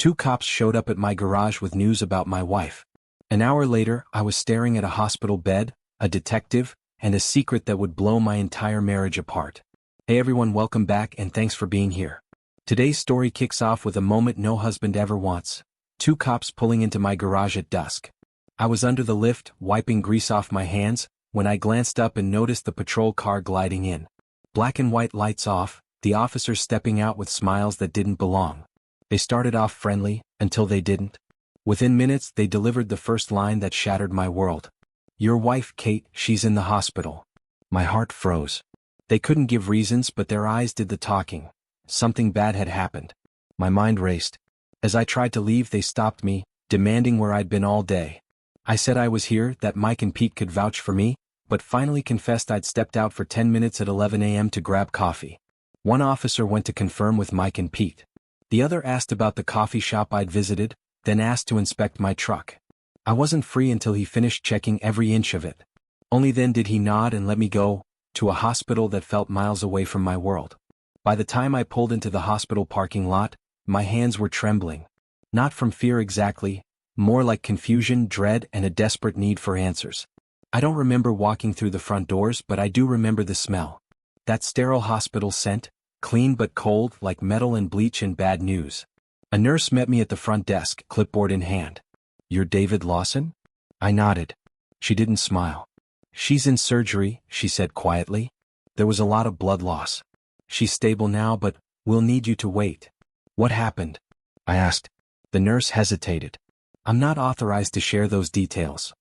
Two cops showed up at my garage with news about my wife. An hour later, I was staring at a hospital bed, a detective, and a secret that would blow my entire marriage apart. Hey everyone, welcome back and thanks for being here. Today's story kicks off with a moment no husband ever wants. Two cops pulling into my garage at dusk. I was under the lift, wiping grease off my hands, when I glanced up and noticed the patrol car gliding in. Black and white lights off, the officers stepping out with smiles that didn't belong. They started off friendly, until they didn't. Within minutes, they delivered the first line that shattered my world. "Your wife, Kate, she's in the hospital." My heart froze. They couldn't give reasons, but their eyes did the talking. Something bad had happened. My mind raced. As I tried to leave, they stopped me, demanding where I'd been all day. I said I was here, that Mike and Pete could vouch for me, but finally confessed I'd stepped out for 10 minutes at 11 a.m. to grab coffee. One officer went to confirm with Mike and Pete. The other asked about the coffee shop I'd visited, then asked to inspect my truck. I wasn't free until he finished checking every inch of it. Only then did he nod and let me go, to a hospital that felt miles away from my world. By the time I pulled into the hospital parking lot, my hands were trembling. Not from fear exactly, more like confusion, dread, and a desperate need for answers. I don't remember walking through the front doors, but I do remember the smell. That sterile hospital scent, clean but cold, like metal and bleach and bad news. A nurse met me at the front desk, clipboard in hand. "You're David Lawson?" I nodded. She didn't smile. "She's in surgery," she said quietly. "There was a lot of blood loss. She's stable now, but we'll need you to wait." "What happened?" I asked. The nurse hesitated. "I'm not authorized to share those details."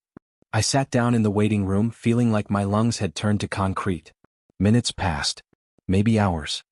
I sat down in the waiting room, feeling like my lungs had turned to concrete. Minutes passed. Maybe hours.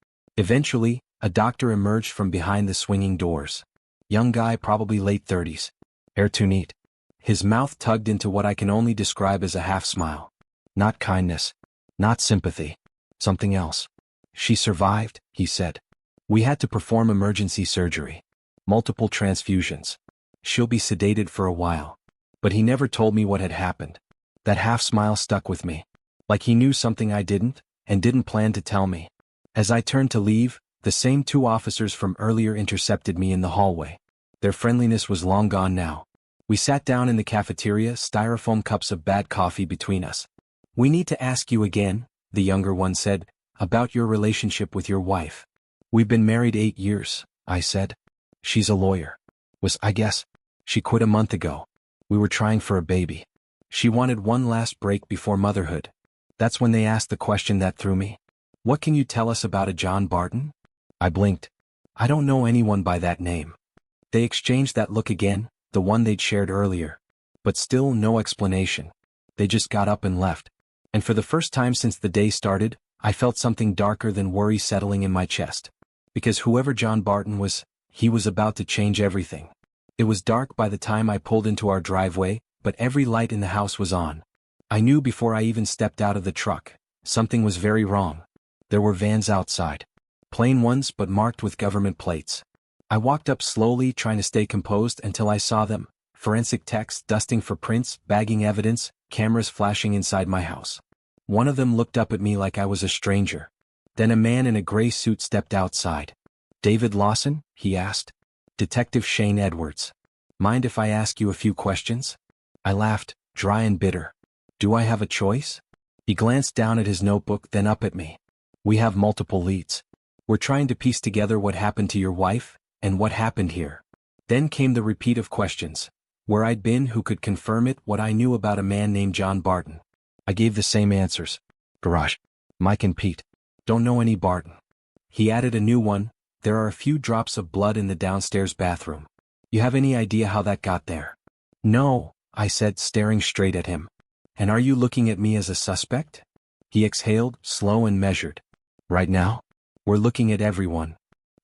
Eventually, a doctor emerged from behind the swinging doors. Young guy, probably late 30s. Hair too neat. His mouth tugged into what I can only describe as a half smile. Not kindness. Not sympathy. Something else. "She survived," he said. "We had to perform emergency surgery. Multiple transfusions. She'll be sedated for a while." But he never told me what had happened. That half smile stuck with me. Like he knew something I didn't, and didn't plan to tell me. As I turned to leave, the same two officers from earlier intercepted me in the hallway. Their friendliness was long gone now. We sat down in the cafeteria, styrofoam cups of bad coffee between us. "We need to ask you again," the younger one said, "about your relationship with your wife." "We've been married 8 years, I said. "She's a lawyer. I guess. She quit a month ago. We were trying for a baby. She wanted one last break before motherhood." That's when they asked the question that threw me. "What can you tell us about a John Barton?" I blinked. "I don't know anyone by that name." They exchanged that look again, the one they'd shared earlier. But still no explanation. They just got up and left. And for the first time since the day started, I felt something darker than worry settling in my chest. Because whoever John Barton was, he was about to change everything. It was dark by the time I pulled into our driveway, but every light in the house was on. I knew before I even stepped out of the truck, something was very wrong. There were vans outside. Plain ones but marked with government plates. I walked up slowly, trying to stay composed until I saw them. Forensic techs dusting for prints, bagging evidence, cameras flashing inside my house. One of them looked up at me like I was a stranger. Then a man in a gray suit stepped outside. "David Lawson?" he asked. "Detective Shane Edwards. Mind if I ask you a few questions?" I laughed, dry and bitter. "Do I have a choice?" He glanced down at his notebook, then up at me. "We have multiple leads. We're trying to piece together what happened to your wife, and what happened here." Then came the repeat of questions. Where I'd been, who could confirm it, what I knew about a man named John Barton. I gave the same answers. "Garage. Mike and Pete. Don't know any Barton." He added a new one. "There are a few drops of blood in the downstairs bathroom. You have any idea how that got there?" "No," I said, staring straight at him. "And are you looking at me as a suspect?" He exhaled, slow and measured. "Right now? We're looking at everyone."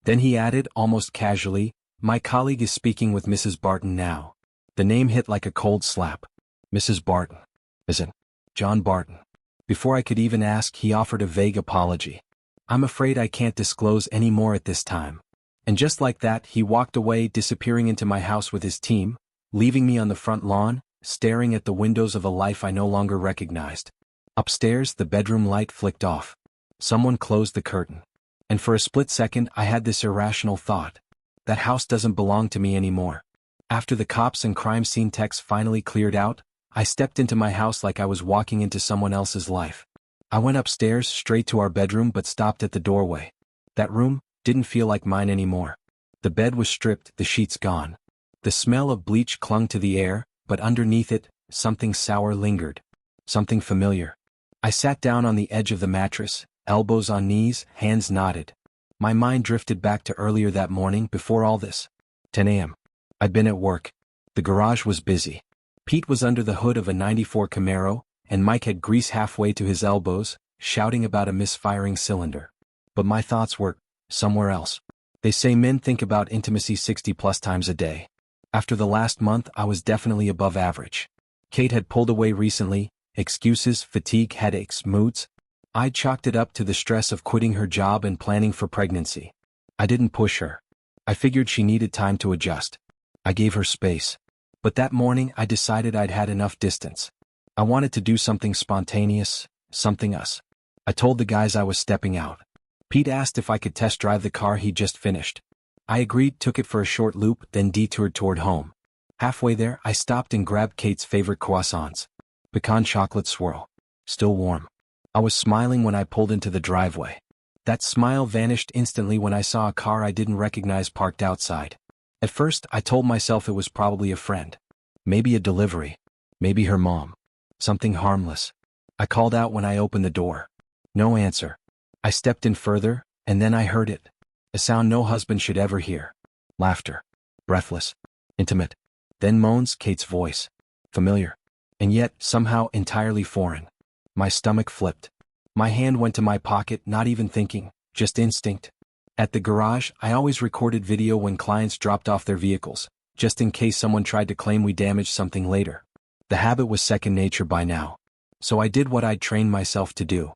Then he added, almost casually, "My colleague is speaking with Mrs. Barton now." The name hit like a cold slap. "Mrs. Barton. Is it John Barton?" Before I could even ask, he offered a vague apology. "I'm afraid I can't disclose any more at this time." And just like that, he walked away, disappearing into my house with his team, leaving me on the front lawn, staring at the windows of a life I no longer recognized. Upstairs, the bedroom light flicked off. Someone closed the curtain. And for a split second, I had this irrational thought. That house doesn't belong to me anymore. After the cops and crime scene techs finally cleared out, I stepped into my house like I was walking into someone else's life. I went upstairs straight to our bedroom but stopped at the doorway. That room didn't feel like mine anymore. The bed was stripped, the sheets gone. The smell of bleach clung to the air, but underneath it, something sour lingered. Something familiar. I sat down on the edge of the mattress, elbows on knees, hands knotted. My mind drifted back to earlier that morning before all this. 10 a.m. I'd been at work. The garage was busy. Pete was under the hood of a '94 Camaro, and Mike had grease halfway to his elbows, shouting about a misfiring cylinder. But my thoughts were somewhere else. They say men think about intimacy 60+ times a day. After the last month, I was definitely above average. Kate had pulled away recently, excuses, fatigue, headaches, moods. I chalked it up to the stress of quitting her job and planning for pregnancy. I didn't push her. I figured she needed time to adjust. I gave her space. But that morning I decided I'd had enough distance. I wanted to do something spontaneous, something us. I told the guys I was stepping out. Pete asked if I could test drive the car he'd just finished. I agreed, took it for a short loop, then detoured toward home. Halfway there, I stopped and grabbed Kate's favorite croissants. Pecan chocolate swirl. Still warm. I was smiling when I pulled into the driveway. That smile vanished instantly when I saw a car I didn't recognize parked outside. At first, I told myself it was probably a friend. Maybe a delivery. Maybe her mom. Something harmless. I called out when I opened the door. No answer. I stepped in further, and then I heard it. A sound no husband should ever hear. Laughter. Breathless. Intimate. Then moans, Kate's voice. Familiar. And yet, somehow, entirely foreign. My stomach flipped. My hand went to my pocket, not even thinking, just instinct. At the garage, I always recorded video when clients dropped off their vehicles, just in case someone tried to claim we damaged something later. The habit was second nature by now. So I did what I'd trained myself to do.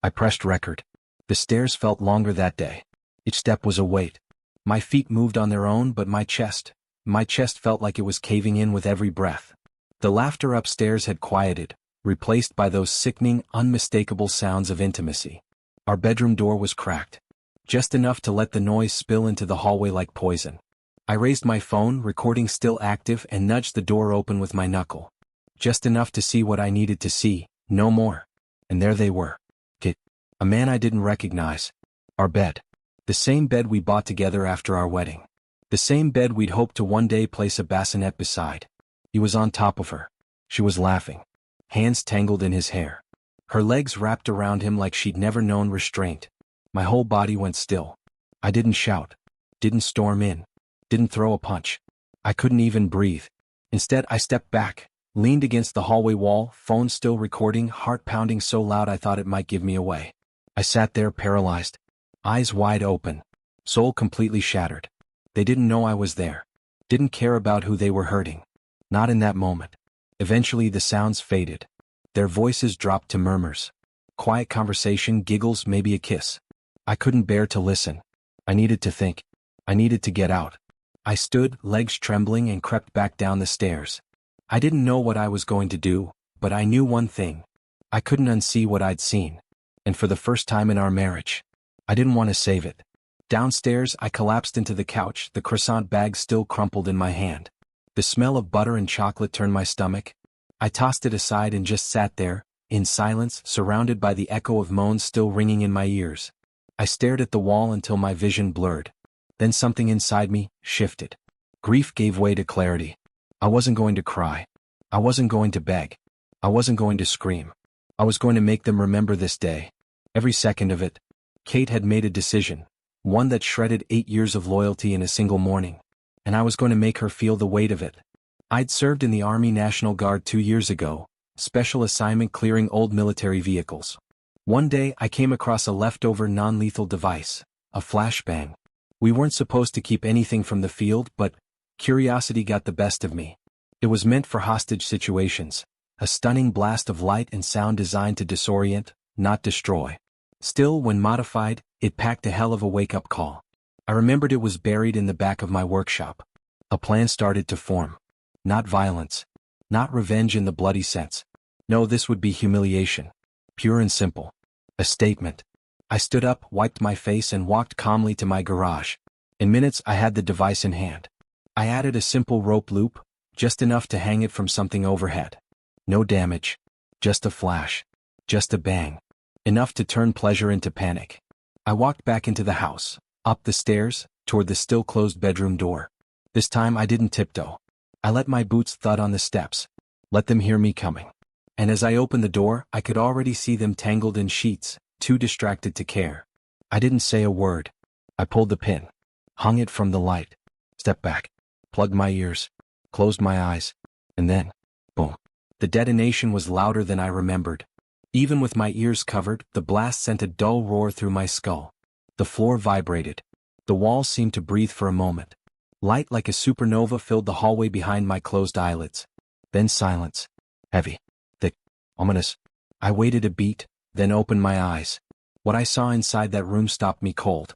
I pressed record. The stairs felt longer that day. Each step was a weight. My feet moved on their own, but my chest felt like it was caving in with every breath. The laughter upstairs had quieted, replaced by those sickening, unmistakable sounds of intimacy. Our bedroom door was cracked. Just enough to let the noise spill into the hallway like poison. I raised my phone, recording still active, and nudged the door open with my knuckle. Just enough to see what I needed to see, no more. And there they were. Kit. A man I didn't recognize. Our bed. The same bed we bought together after our wedding. The same bed we'd hoped to one day place a bassinet beside. He was on top of her. She was laughing. Hands tangled in his hair. Her legs wrapped around him like she'd never known restraint. My whole body went still. I didn't shout. Didn't storm in. Didn't throw a punch. I couldn't even breathe. Instead, I stepped back, leaned against the hallway wall, phone still recording, heart pounding so loud I thought it might give me away. I sat there paralyzed. Eyes wide open. Soul completely shattered. They didn't know I was there. Didn't care about who they were hurting. Not in that moment. Eventually the sounds faded. Their voices dropped to murmurs. Quiet conversation, giggles, maybe a kiss. I couldn't bear to listen. I needed to think. I needed to get out. I stood, legs trembling, and crept back down the stairs. I didn't know what I was going to do, but I knew one thing. I couldn't unsee what I'd seen. And for the first time in our marriage, I didn't want to save it. Downstairs, I collapsed into the couch, the croissant bag still crumpled in my hand. The smell of butter and chocolate turned my stomach. I tossed it aside and just sat there, in silence, surrounded by the echo of moans still ringing in my ears. I stared at the wall until my vision blurred. Then something inside me shifted. Grief gave way to clarity. I wasn't going to cry. I wasn't going to beg. I wasn't going to scream. I was going to make them remember this day. Every second of it. Kate had made a decision, one that shredded 8 years of loyalty in a single morning. And I was going to make her feel the weight of it. I'd served in the Army National Guard 2 years ago, special assignment clearing old military vehicles. One day I came across a leftover non-lethal device, a flashbang. We weren't supposed to keep anything from the field, but curiosity got the best of me. It was meant for hostage situations, a stunning blast of light and sound designed to disorient, not destroy. Still, when modified, it packed a hell of a wake-up call. I remembered it was buried in the back of my workshop. A plan started to form. Not violence. Not revenge in the bloody sense. No, this would be humiliation. Pure and simple. A statement. I stood up, wiped my face, and walked calmly to my garage. In minutes I had the device in hand. I added a simple rope loop, just enough to hang it from something overhead. No damage. Just a flash. Just a bang. Enough to turn pleasure into panic. I walked back into the house, up the stairs, toward the still-closed bedroom door. This time I didn't tiptoe. I let my boots thud on the steps. Let them hear me coming. And as I opened the door, I could already see them tangled in sheets, too distracted to care. I didn't say a word. I pulled the pin. Hung it from the light. Stepped back. Plugged my ears. Closed my eyes. And then, boom. The detonation was louder than I remembered. Even with my ears covered, the blast sent a dull roar through my skull. The floor vibrated. The walls seemed to breathe for a moment. Light like a supernova filled the hallway behind my closed eyelids. Then silence. Heavy. Thick. Ominous. I waited a beat, then opened my eyes. What I saw inside that room stopped me cold.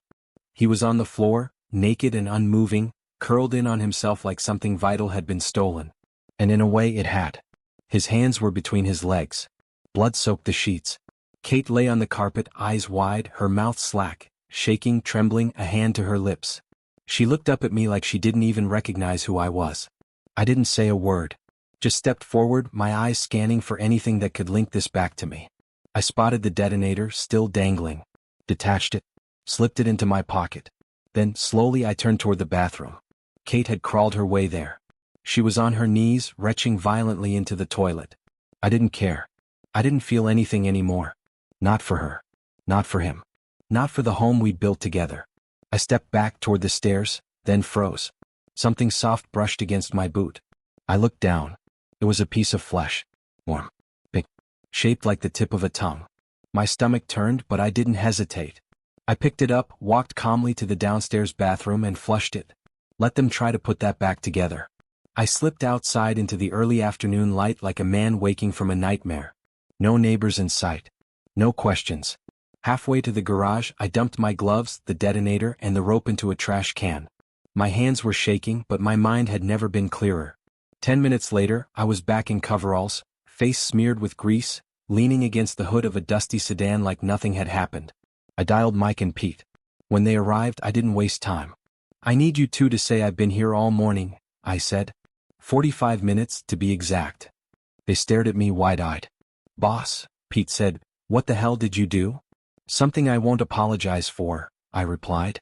He was on the floor, naked and unmoving, curled in on himself like something vital had been stolen. And in a way it had. His hands were between his legs. Blood soaked the sheets. Kate lay on the carpet, eyes wide, her mouth slack, shaking, trembling, a hand to her lips. She looked up at me like she didn't even recognize who I was. I didn't say a word. Just stepped forward, my eyes scanning for anything that could link this back to me. I spotted the detonator, still dangling. Detached it. Slipped it into my pocket. Then, slowly I turned toward the bathroom. Kate had crawled her way there. She was on her knees, retching violently into the toilet. I didn't care. I didn't feel anything anymore. Not for her. Not for him. Not for the home we'd built together. I stepped back toward the stairs, then froze. Something soft brushed against my boot. I looked down. It was a piece of flesh. Warm. Big. Shaped like the tip of a tongue. My stomach turned, but I didn't hesitate. I picked it up, walked calmly to the downstairs bathroom and flushed it. Let them try to put that back together. I slipped outside into the early afternoon light like a man waking from a nightmare. No neighbors in sight. No questions. Halfway to the garage, I dumped my gloves, the detonator, and the rope into a trash can. My hands were shaking, but my mind had never been clearer. 10 minutes later, I was back in coveralls, face smeared with grease, leaning against the hood of a dusty sedan like nothing had happened. I dialed Mike and Pete. When they arrived, I didn't waste time. "I need you two to say I've been here all morning," I said. 45 minutes, to be exact. They stared at me wide-eyed. "Boss," Pete said, "what the hell did you do?" "Something I won't apologize for," I replied.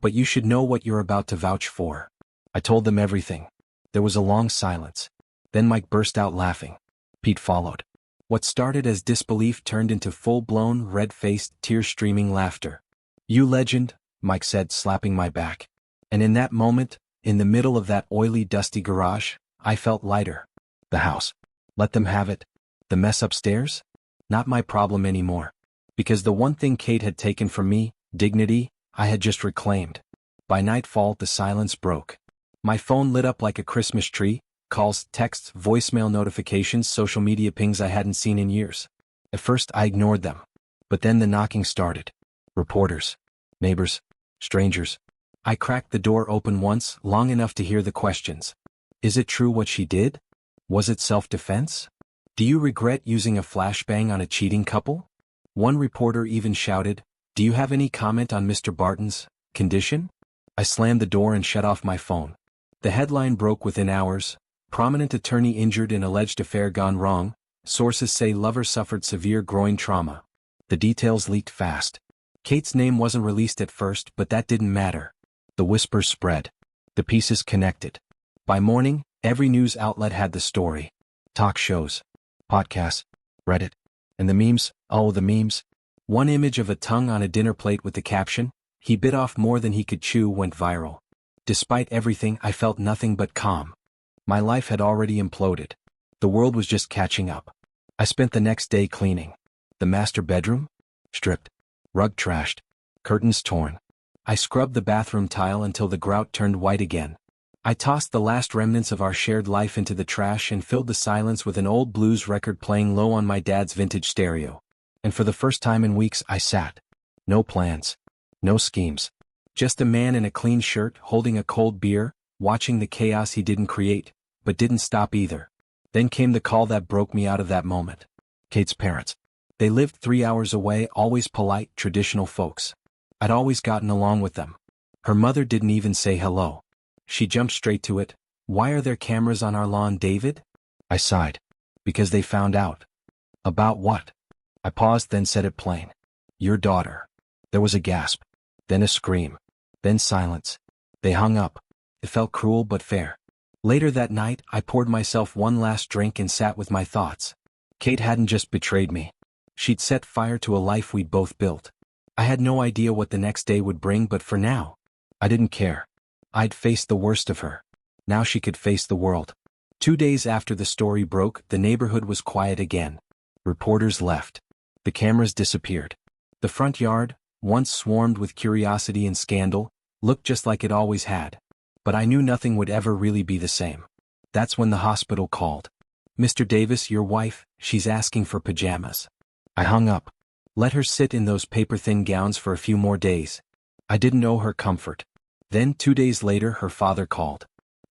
"But you should know what you're about to vouch for." I told them everything. There was a long silence. Then Mike burst out laughing. Pete followed. What started as disbelief turned into full-blown, red-faced, tear-streaming laughter. "You legend," Mike said, slapping my back. And in that moment, in the middle of that oily, dusty garage, I felt lighter. The house. Let them have it. The mess upstairs? Not my problem anymore. Because the one thing Kate had taken from me, dignity, I had just reclaimed. By nightfall, the silence broke. My phone lit up like a Christmas tree, calls, texts, voicemail notifications, social media pings I hadn't seen in years. At first, I ignored them. But then the knocking started. Reporters. Neighbors. Strangers. I cracked the door open once, long enough to hear the questions. Is it true what she did? Was it self-defense? Do you regret using a flashbang on a cheating couple? One reporter even shouted, "Do you have any comment on Mr. Barton's condition?" I slammed the door and shut off my phone. The headline broke within hours. Prominent attorney injured in alleged affair gone wrong. Sources say lover suffered severe groin trauma. The details leaked fast. Kate's name wasn't released at first, but that didn't matter. The whispers spread. The pieces connected. By morning, every news outlet had the story. Talk shows. Podcasts. Reddit. And the memes, oh the memes. One image of a tongue on a dinner plate with the caption, "He bit off more than he could chew," went viral. Despite everything, I felt nothing but calm. My life had already imploded. The world was just catching up. I spent the next day cleaning. The master bedroom? Stripped. Rug trashed. Curtains torn. I scrubbed the bathroom tile until the grout turned white again. I tossed the last remnants of our shared life into the trash and filled the silence with an old blues record playing low on my dad's vintage stereo. And for the first time in weeks I sat. No plans. No schemes. Just a man in a clean shirt holding a cold beer, watching the chaos he didn't create, but didn't stop either. Then came the call that broke me out of that moment. Kate's parents. They lived 3 hours away, always polite, traditional folks. I'd always gotten along with them. Her mother didn't even say hello. She jumped straight to it. "Why are there cameras on our lawn, David?" I sighed. "Because they found out." "About what?" I paused, then said it plain. "Your daughter." There was a gasp. Then a scream. Then silence. They hung up. It felt cruel but fair. Later that night, I poured myself one last drink and sat with my thoughts. Kate hadn't just betrayed me. She'd set fire to a life we'd both built. I had no idea what the next day would bring, but for now, I didn't care. I'd faced the worst of her. Now she could face the world. 2 days after the story broke, the neighborhood was quiet again. Reporters left. The cameras disappeared. The front yard, once swarmed with curiosity and scandal, looked just like it always had. But I knew nothing would ever really be the same. That's when the hospital called. "Mr. Davis, your wife, she's asking for pajamas." I hung up. Let her sit in those paper-thin gowns for a few more days. I didn't know her comfort. Then 2 days later her father called.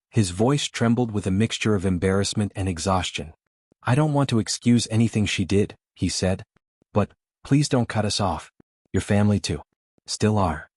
His voice trembled with a mixture of embarrassment and exhaustion. "I don't want to excuse anything she did," he said. "But, please don't cut us off. Your family too. Still are."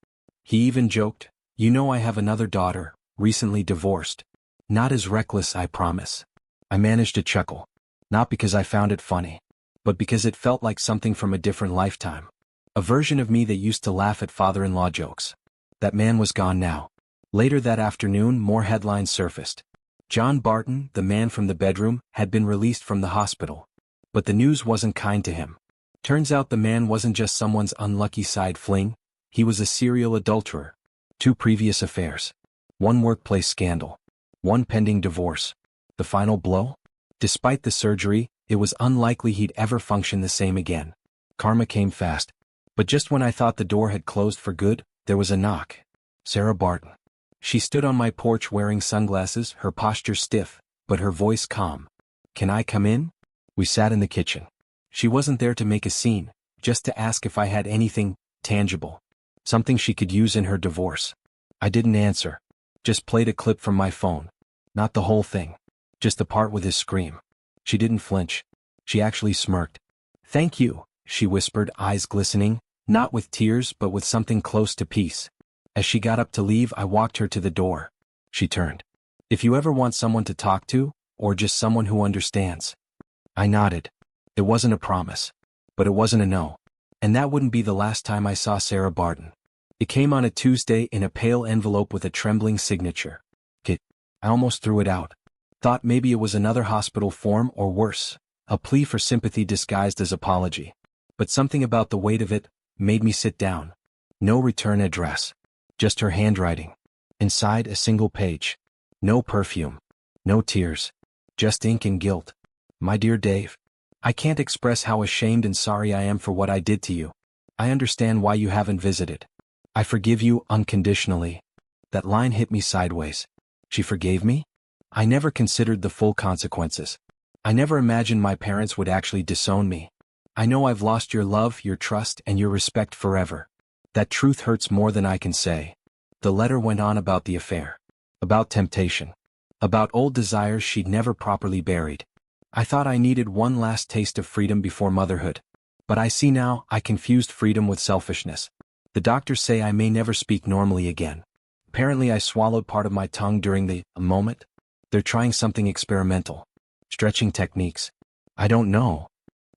He even joked, "You know I have another daughter, recently divorced. Not as reckless, I promise." I managed to chuckle. Not because I found it funny, but because it felt like something from a different lifetime. A version of me that used to laugh at father-in-law jokes. That man was gone now. Later that afternoon, more headlines surfaced. John Barton, the man from the bedroom, had been released from the hospital. But the news wasn't kind to him. Turns out the man wasn't just someone's unlucky side fling, he was a serial adulterer. 2 previous affairs. 1 workplace scandal. 1 pending divorce. The final blow? Despite the surgery, it was unlikely he'd ever function the same again. Karma came fast. But just when I thought the door had closed for good, there was a knock. Sarah Barton. She stood on my porch wearing sunglasses, her posture stiff, but her voice calm. "Can I come in?" We sat in the kitchen. She wasn't there to make a scene, just to ask if I had anything tangible. Something she could use in her divorce. I didn't answer. Just played a clip from my phone. Not the whole thing. Just the part with his scream. She didn't flinch. She actually smirked. "Thank you," she whispered, eyes glistening, not with tears but with something close to peace. As she got up to leave, I walked her to the door. She turned. "If you ever want someone to talk to, or just someone who understands." I nodded. It wasn't a promise. But it wasn't a no. And that wouldn't be the last time I saw Sarah Barton. It came on a Tuesday in a pale envelope with a trembling signature. Kit. I almost threw it out. Thought maybe it was another hospital form or worse, a plea for sympathy disguised as apology. But something about the weight of it made me sit down. No return address. Just her handwriting. Inside, a single page. No perfume. No tears. Just ink and guilt. "My dear Dave, I can't express how ashamed and sorry I am for what I did to you. I understand why you haven't visited. I forgive you unconditionally." That line hit me sideways. She forgave me? I never considered the full consequences. I never imagined my parents would actually disown me. "I know I've lost your love, your trust, and your respect forever. That truth hurts more than I can say." The letter went on about the affair. About temptation. About old desires she'd never properly buried. I thought I needed one last taste of freedom before motherhood. But I see now, I confused freedom with selfishness. The doctors say I may never speak normally again. Apparently I swallowed part of my tongue during the moment. They're trying something experimental. Stretching techniques. I don't know.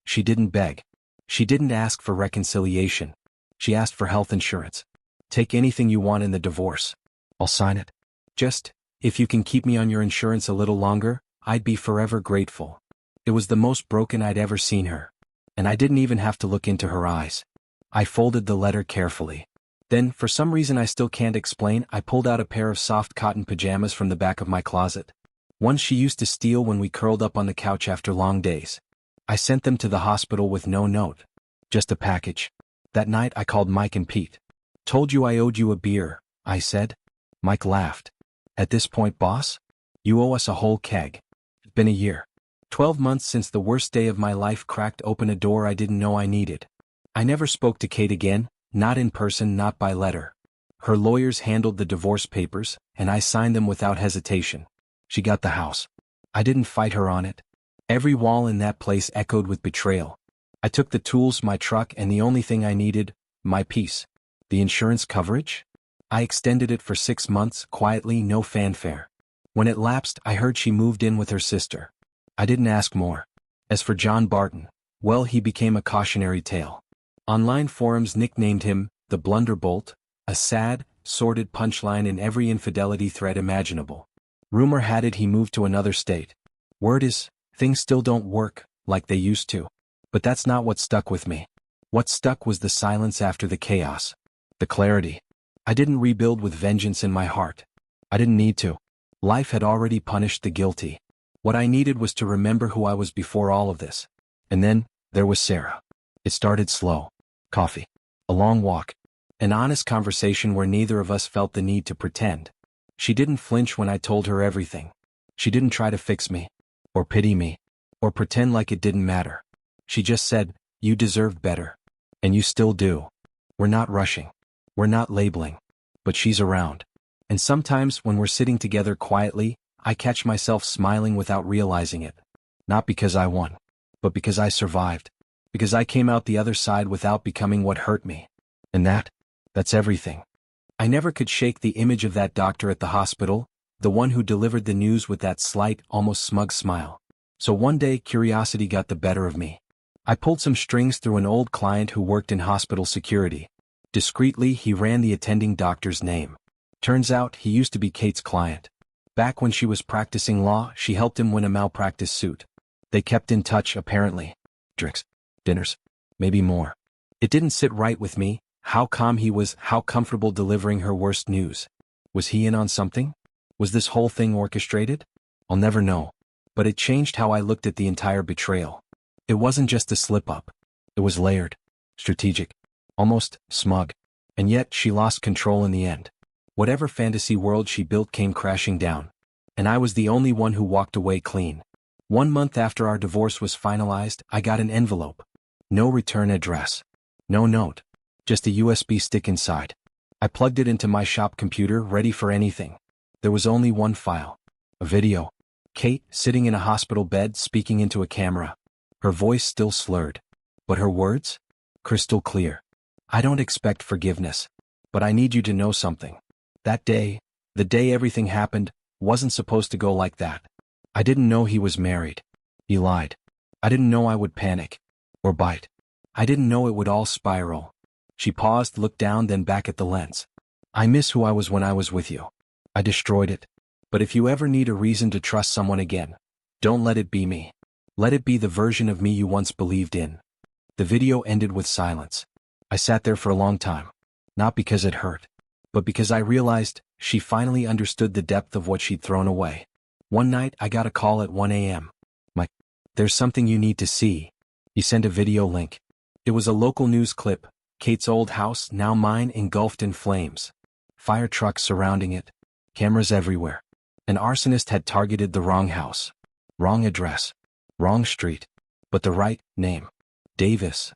She didn't beg. She didn't ask for reconciliation. She asked for health insurance. "Take anything you want in the divorce. I'll sign it. Just, if you can keep me on your insurance a little longer, I'd be forever grateful." It was the most broken I'd ever seen her. And I didn't even have to look into her eyes. I folded the letter carefully. Then, for some reason I still can't explain, I pulled out a pair of soft cotton pajamas from the back of my closet. Ones she used to steal when we curled up on the couch after long days. I sent them to the hospital with no note. Just a package. That night I called Mike and Pete. "Told you I owed you a beer," I said. Mike laughed. "At this point, boss? You owe us a whole keg." It's been a year. 12 months since the worst day of my life cracked open a door I didn't know I needed. I never spoke to Kate again, not in person, not by letter. Her lawyers handled the divorce papers, and I signed them without hesitation. She got the house. I didn't fight her on it. Every wall in that place echoed with betrayal. I took the tools, my truck, and the only thing I needed, my peace. The insurance coverage? I extended it for 6 months, quietly, no fanfare. When it lapsed, I heard she moved in with her sister. I didn't ask more. As for John Barton, well, he became a cautionary tale. Online forums nicknamed him the Blunderbolt, a sad, sordid punchline in every infidelity thread imaginable. Rumor had it he moved to another state. Word is, things still don't work like they used to. But that's not what stuck with me. What stuck was the silence after the chaos. The clarity. I didn't rebuild with vengeance in my heart. I didn't need to. Life had already punished the guilty. What I needed was to remember who I was before all of this. And then, there was Sarah. It started slow. Coffee. A long walk. An honest conversation where neither of us felt the need to pretend. She didn't flinch when I told her everything. She didn't try to fix me, or pity me, or pretend like it didn't matter. She just said, "You deserved better. And you still do. We're not rushing. We're not labeling. But she's around. And sometimes when we're sitting together quietly, I catch myself smiling without realizing it. Not because I won, but because I survived. Because I came out the other side without becoming what hurt me. And that's everything." I never could shake the image of that doctor at the hospital, the one who delivered the news with that slight, almost smug smile. So one day curiosity got the better of me. I pulled some strings through an old client who worked in hospital security. Discreetly, he ran the attending doctor's name. Turns out, he used to be Kate's client. Back when she was practicing law, she helped him win a malpractice suit. They kept in touch, apparently. Drinks, dinners, maybe more. It didn't sit right with me, how calm he was, how comfortable delivering her worst news. Was he in on something? Was this whole thing orchestrated? I'll never know. But it changed how I looked at the entire betrayal. It wasn't just a slip-up. It was layered, strategic, almost smug. And yet she lost control in the end. Whatever fantasy world she built came crashing down. And I was the only one who walked away clean. 1 month after our divorce was finalized, I got an envelope. No return address. No note. Just a USB stick inside. I plugged it into my shop computer, ready for anything. There was only one file. A video. Kate, sitting in a hospital bed, speaking into a camera. Her voice still slurred. But her words? Crystal clear. "I don't expect forgiveness. But I need you to know something. That day, the day everything happened, wasn't supposed to go like that. I didn't know he was married. He lied. I didn't know I would panic. Or bite. I didn't know it would all spiral." She paused, looked down, then back at the lens. "I miss who I was when I was with you. I destroyed it. But if you ever need a reason to trust someone again, don't let it be me. Let it be the version of me you once believed in." The video ended with silence. I sat there for a long time. Not because it hurt, but because I realized she finally understood the depth of what she'd thrown away. One night, I got a call at 1 a.m. "Mike, there's something you need to see." He sent a video link. It was a local news clip. Kate's old house, now mine, engulfed in flames. Fire trucks surrounding it. Cameras everywhere. An arsonist had targeted the wrong house. Wrong address. Wrong street. But the right name. Davis.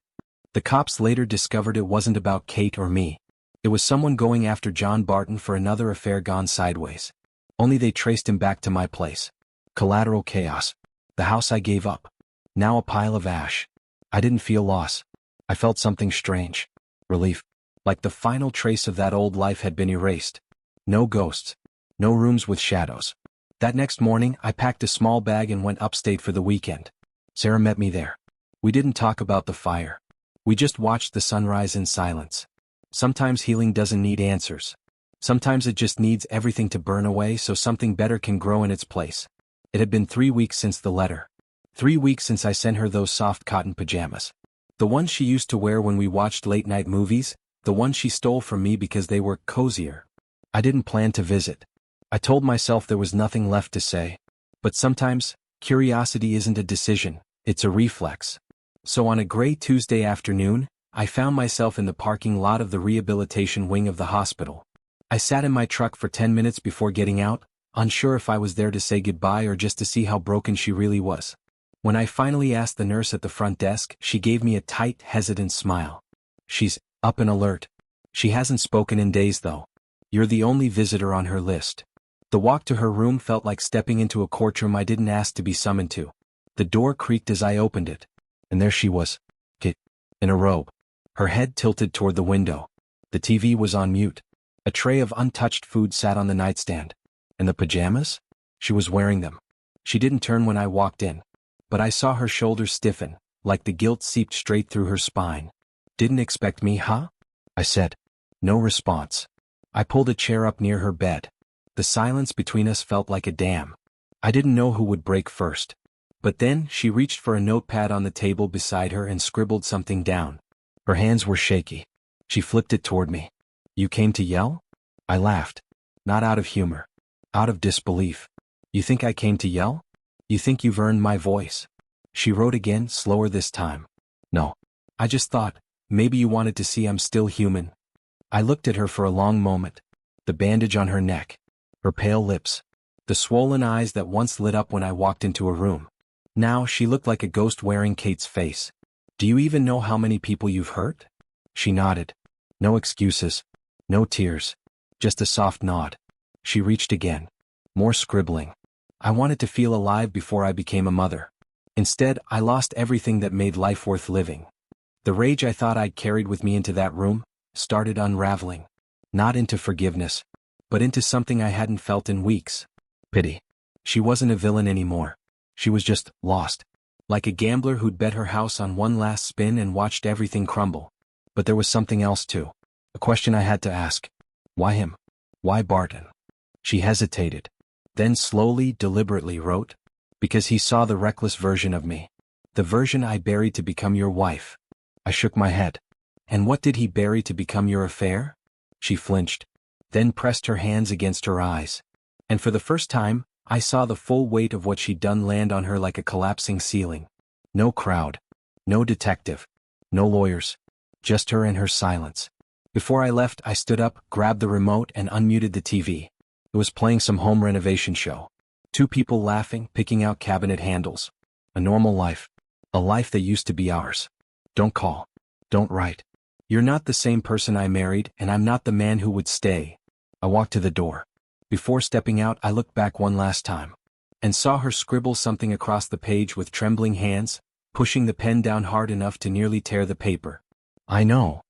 The cops later discovered it wasn't about Kate or me. It was someone going after John Barton for another affair gone sideways. Only they traced him back to my place. Collateral chaos. The house I gave up. Now a pile of ash. I didn't feel loss. I felt something strange. Relief. Like the final trace of that old life had been erased. No ghosts. No rooms with shadows. That next morning, I packed a small bag and went upstate for the weekend. Sarah met me there. We didn't talk about the fire. We just watched the sunrise in silence. Sometimes healing doesn't need answers. Sometimes it just needs everything to burn away so something better can grow in its place. It had been 3 weeks since the letter. 3 weeks since I sent her those soft cotton pajamas. The ones she used to wear when we watched late-night movies, the ones she stole from me because they were cozier. I didn't plan to visit. I told myself there was nothing left to say. But sometimes, curiosity isn't a decision, it's a reflex. So on a gray Tuesday afternoon, I found myself in the parking lot of the rehabilitation wing of the hospital. I sat in my truck for 10 minutes before getting out, unsure if I was there to say goodbye or just to see how broken she really was. When I finally asked the nurse at the front desk, she gave me a tight, hesitant smile. "She's up and alert. She hasn't spoken in days though. You're the only visitor on her list." The walk to her room felt like stepping into a courtroom I didn't ask to be summoned to. The door creaked as I opened it. And there she was. Kate. In a robe. Her head tilted toward the window. The TV was on mute. A tray of untouched food sat on the nightstand. And the pajamas? She was wearing them. She didn't turn when I walked in. But I saw her shoulders stiffen, like the guilt seeped straight through her spine. Didn't expect me, huh? I said. No response. I pulled a chair up near her bed. The silence between us felt like a dam. I didn't know who would break first. But then she reached for a notepad on the table beside her and scribbled something down. Her hands were shaky. She flipped it toward me. You came to yell? I laughed. Not out of humor. Out of disbelief. You think I came to yell? You think you've earned my voice? She wrote again, slower this time. No. I just thought, maybe you wanted to see I'm still human. I looked at her for a long moment. The bandage on her neck. Her pale lips. The swollen eyes that once lit up when I walked into a room. Now she looked like a ghost wearing Kate's face. Do you even know how many people you've hurt? She nodded. No excuses. No tears. Just a soft nod. She reached again. More scribbling. I wanted to feel alive before I became a mother. Instead, I lost everything that made life worth living. The rage I thought I'd carried with me into that room started unraveling. Not into forgiveness, but into something I hadn't felt in weeks. Pity. She wasn't a villain anymore. She was just lost. Like a gambler who'd bet her house on one last spin and watched everything crumble. But there was something else too. A question I had to ask. Why him? Why Barton? She hesitated. Then slowly, deliberately wrote, because he saw the reckless version of me. The version I buried to become your wife. I shook my head. And what did he bury to become your affair? She flinched. Then pressed her hands against her eyes. And for the first time, I saw the full weight of what she'd done land on her like a collapsing ceiling. No crowd. No detective. No lawyers. Just her and her silence. Before I left, I stood up, grabbed the remote, and unmuted the TV. It was playing some home renovation show. Two people laughing, picking out cabinet handles. A normal life. A life that used to be ours. Don't call. Don't write. You're not the same person I married, and I'm not the man who would stay. I walked to the door. Before stepping out, I looked back one last time. And saw her scribble something across the page with trembling hands, pushing the pen down hard enough to nearly tear the paper. I know.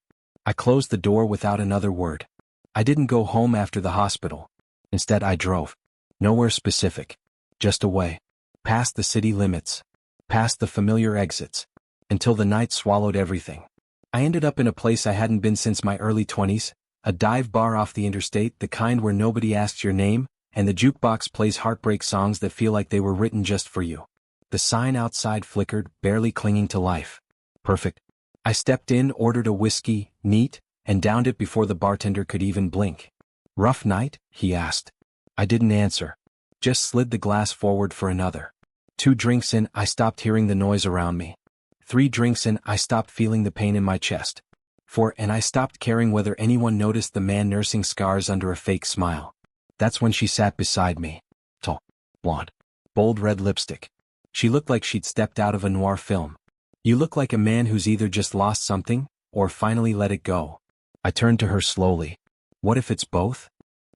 I closed the door without another word. I didn't go home after the hospital. Instead, I drove. Nowhere specific. Just away. Past the city limits. Past the familiar exits. Until the night swallowed everything. I ended up in a place I hadn't been since my early 20s, a dive bar off the interstate, the kind where nobody asks your name, and the jukebox plays heartbreak songs that feel like they were written just for you. The sign outside flickered, barely clinging to life. Perfect. I stepped in, ordered a whiskey, neat, and downed it before the bartender could even blink. Rough night? He asked. I didn't answer. Just slid the glass forward for another. 2 drinks in, I stopped hearing the noise around me. 3 drinks in, I stopped feeling the pain in my chest. 4, and I stopped caring whether anyone noticed the man nursing scars under a fake smile. That's when she sat beside me. Tall, blonde, bold red lipstick. She looked like she'd stepped out of a noir film. You look like a man who's either just lost something, or finally let it go. I turned to her slowly. What if it's both?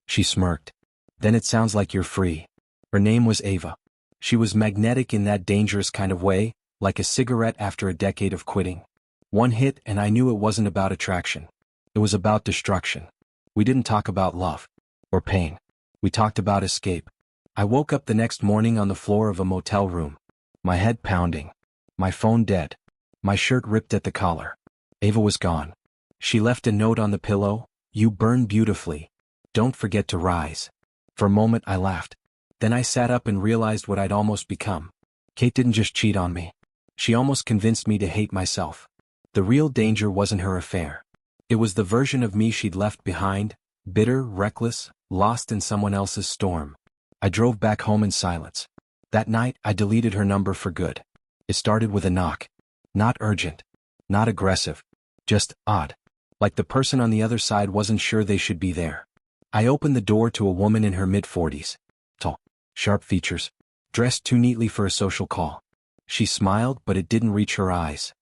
She smirked. Then it sounds like you're free. Her name was Ava. She was magnetic in that dangerous kind of way, like a cigarette after a decade of quitting. One hit and I knew it wasn't about attraction. It was about destruction. We didn't talk about love. Or pain. We talked about escape. I woke up the next morning on the floor of a motel room. My head pounding. My phone dead. My shirt ripped at the collar. Ava was gone. She left a note on the pillow. You burn beautifully. Don't forget to rise. For a moment I laughed. Then I sat up and realized what I'd almost become. Kate didn't just cheat on me. She almost convinced me to hate myself. The real danger wasn't her affair. It was the version of me she'd left behind, bitter, reckless, lost in someone else's storm. I drove back home in silence. That night, I deleted her number for good. It started with a knock. Not urgent. Not aggressive. Just odd. Like the person on the other side wasn't sure they should be there. I opened the door to a woman in her mid-40s. Tall, sharp features. Dressed too neatly for a social call. She smiled, but it didn't reach her eyes.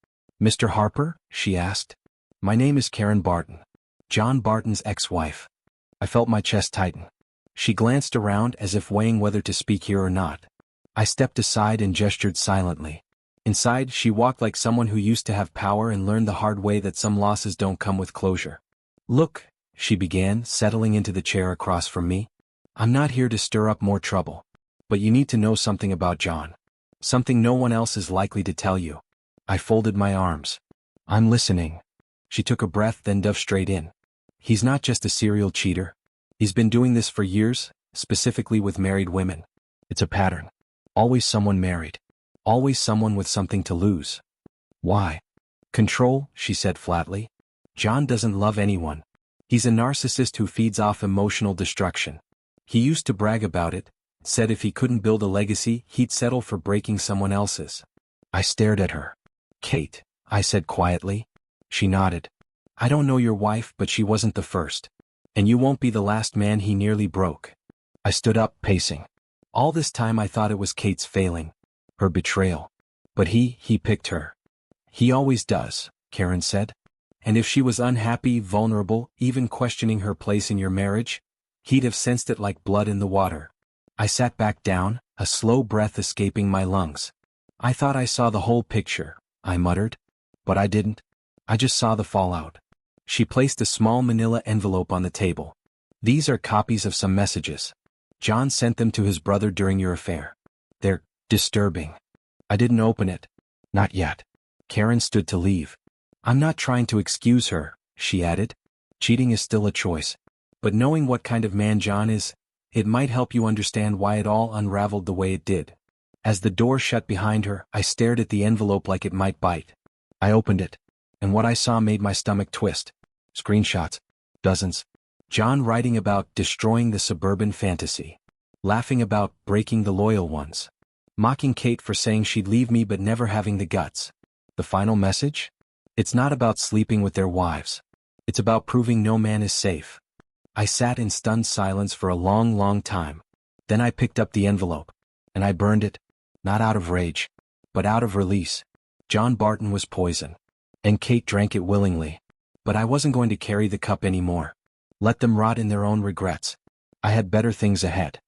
Mr. Harper? She asked. My name is Karen Barton. John Barton's ex-wife. I felt my chest tighten. She glanced around as if weighing whether to speak here or not. I stepped aside and gestured silently. Inside, she walked like someone who used to have power and learned the hard way that some losses don't come with closure. Look, she began, settling into the chair across from me. I'm not here to stir up more trouble. But you need to know something about John. Something no one else is likely to tell you. I folded my arms. I'm listening. She took a breath, then dove straight in. He's not just a serial cheater. He's been doing this for years, specifically with married women. It's a pattern. Always someone married. Always someone with something to lose. Why? Control, she said flatly. John doesn't love anyone. He's a narcissist who feeds off emotional destruction. He used to brag about it, said if he couldn't build a legacy, he'd settle for breaking someone else's. I stared at her. Kate, I said quietly. She nodded. I don't know your wife, but she wasn't the first. And you won't be the last man he nearly broke. I stood up, pacing. All this time I thought it was Kate's failing. Her betrayal. But he picked her. He always does, Karen said. And if she was unhappy, vulnerable, even questioning her place in your marriage, he'd have sensed it like blood in the water. I sat back down, a slow breath escaping my lungs. I thought I saw the whole picture, I muttered. But I didn't. I just saw the fallout. She placed a small manila envelope on the table. These are copies of some messages. John sent them to his brother during your affair. They're disturbing. I didn't open it. Not yet. Karen stood to leave. I'm not trying to excuse her, she added. Cheating is still a choice. But knowing what kind of man John is, it might help you understand why it all unraveled the way it did. As the door shut behind her, I stared at the envelope like it might bite. I opened it, and what I saw made my stomach twist. Screenshots. Dozens. John writing about destroying the suburban fantasy. Laughing about breaking the loyal ones. Mocking Kate for saying she'd leave me but never having the guts. The final message? It's not about sleeping with their wives. It's about proving no man is safe. I sat in stunned silence for a long time. Then I picked up the envelope. And I burned it. Not out of rage. But out of release. John Barton was poison. And Kate drank it willingly. But I wasn't going to carry the cup anymore. Let them rot in their own regrets. I had better things ahead.